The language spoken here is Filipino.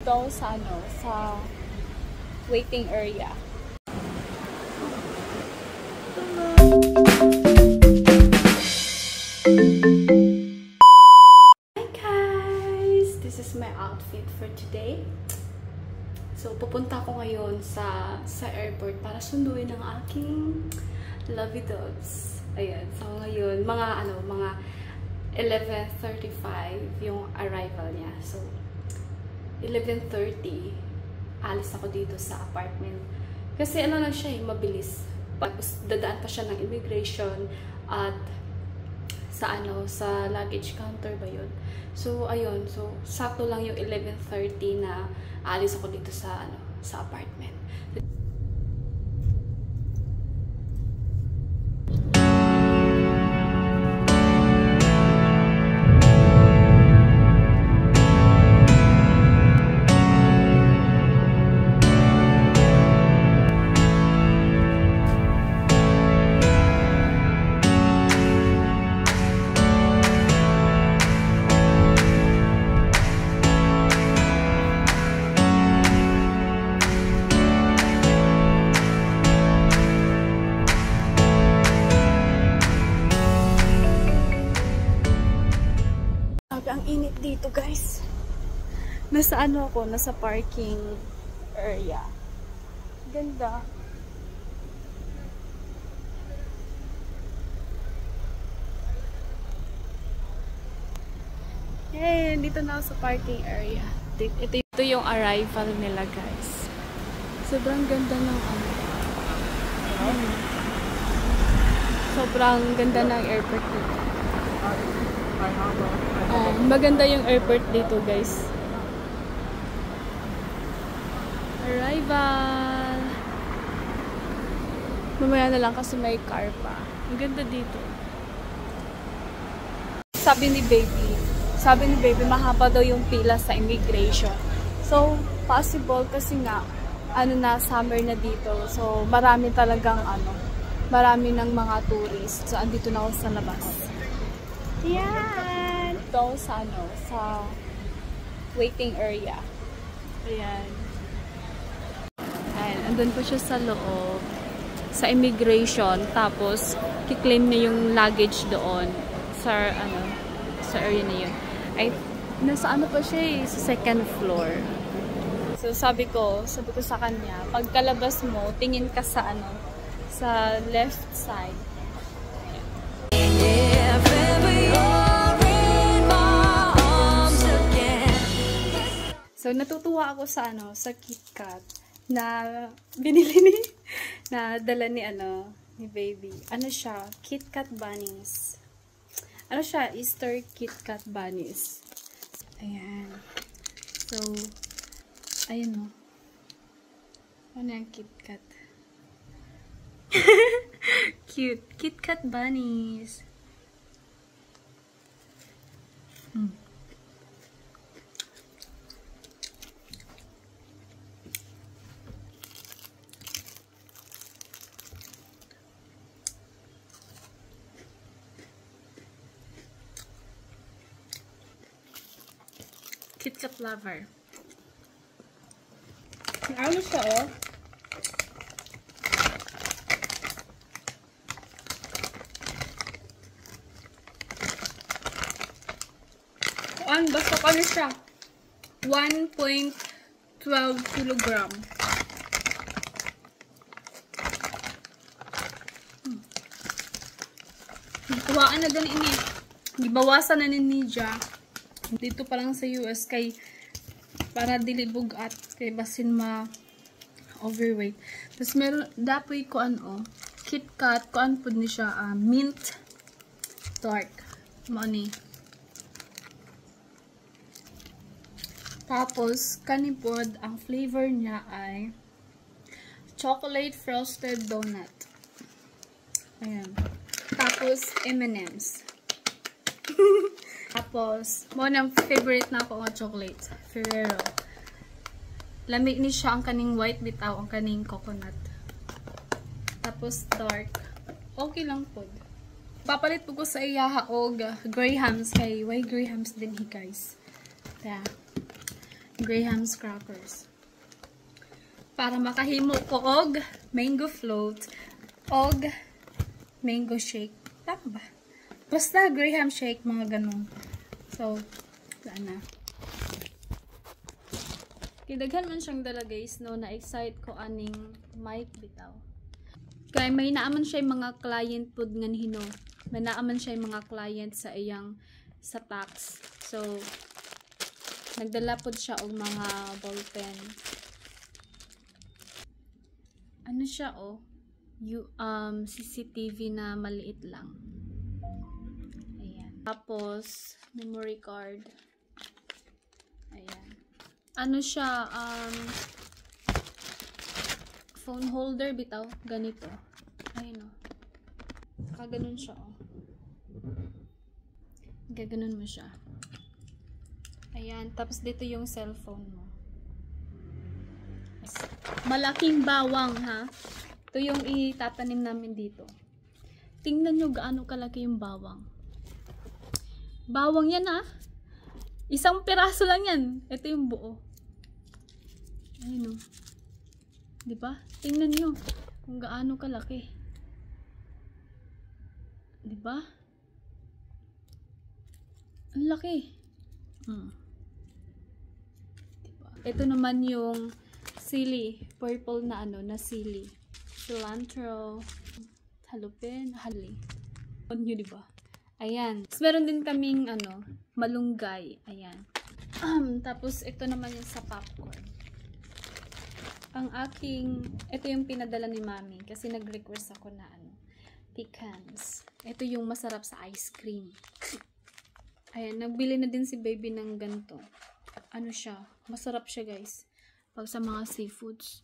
Dito ako sa sa waiting area. Hi guys! This is my outfit for today. So, pupunta ako ngayon sa airport para sunduin ang aking lovey doves. Ayan. So, ngayon, mga 11:35 yung arrival niya. So, 11:30, alis ako dito sa apartment. Kasi lang siya mabilis. Tapos, dadaan pa siya ng immigration at sa luggage counter ba yun? So, ayun. So, sakto lang yung 11:30 na alis ako dito sa apartment. Ang init dito, guys. Nasa ako? Nasa parking area. Ganda. Hey, dito na ako sa parking area. Ito yung arrival nila, guys. Sobrang ganda ng sobrang ganda ng airport dito. Maganda yung airport dito, guys. Arrival. Mamaya na lang kasi may car pa. Ang ganda dito. Sabi ni baby, mahaba daw yung pila sa immigration. So, possible kasi nga, summer na dito. So, marami talagang marami ng mga tourists. So, andito na ako sa labas. Yan! Ito sa sa waiting area. Ayan. Ayan, andun po siya sa loob. Sa immigration. Tapos, kiklaim niya yung luggage doon. Sa, sa area na yun. Ay, nasa pa siya sa second floor. So, sabi ko sa kanya, pagkalabas mo, tingin ka sa sa left side. So, natutuwa ako sa sa KitKat na binili na dala ni baby. Siya? KitKat bunnies. Siya? Easter KitKat bunnies. Ayan. So, ayun yung KitKat. Cute. KitKat bunnies. KitKat lover. Siya, basta siya. 1.12 kilogram. Kuhaan na gani ini. Gibawasan na ni Nija. Dito pa lang sa US kay para dili bugat kay basin overweight. Tapos meron dapoy ko KitKat ko pud ni siya mint dark money. Tapos kani pod ang flavor niya ay chocolate frosted donut. Ayan. Tapos M&M's. Tapos, ang favorite na ako nga chocolate. Ferrero. Lamig ni siya ang kaning white bitaw, ang kaning coconut. Tapos dark. Okay lang po. Papalit po ko sa iyaha og Grahams kay why Grahams din guys. Yeah. Graham's crackers. Para makahimo ko og mango float og mango shake. Tama ba? Basta Graham shake, mga ganun. So, sana. Kidaghan man siyang dala guys, no, na-excite ko aning mic bitaw. Kaya may naaman siya yung mga client pod ngan hino. May naaman siya yung mga client sa iyang sa tax. So, nagdala pod siya og mga ballpen. Ano siya oh? CCTV na maliit lang. Ayan. Tapos, memory card. Ayan. Ano siya, phone holder bitaw. Ganito. Ayun oh. Kaganon siya oh. Gaganon mo siya. Ayan. Tapos dito yung cellphone mo. Malaking bawang ha. Ito yung itatanim namin dito. Tingnan nyo gaano kalaki yung bawang. Bawang yan ha. Isang piraso lang yan. Ito yung buo. Ayun o. Diba? Tingnan nyo kung gaano kalaki. Diba? Ang laki. Diba? Ito naman yung sili, purple na ano, na sili. Cilantro, halupin, hali. Ano yun, diba? Ayan. Tapos meron din kaming, ano, malunggay. Ayan. Tapos, ito naman yung sa popcorn. Ang aking, ito yung pinadala ni Mami. Kasi nag-request ako na, ano, pecans. Ito yung masarap sa ice cream. Ayan, nagbili na din si baby ng ganito. Ano siya? Masarap siya, guys. Pag sa mga seafoods.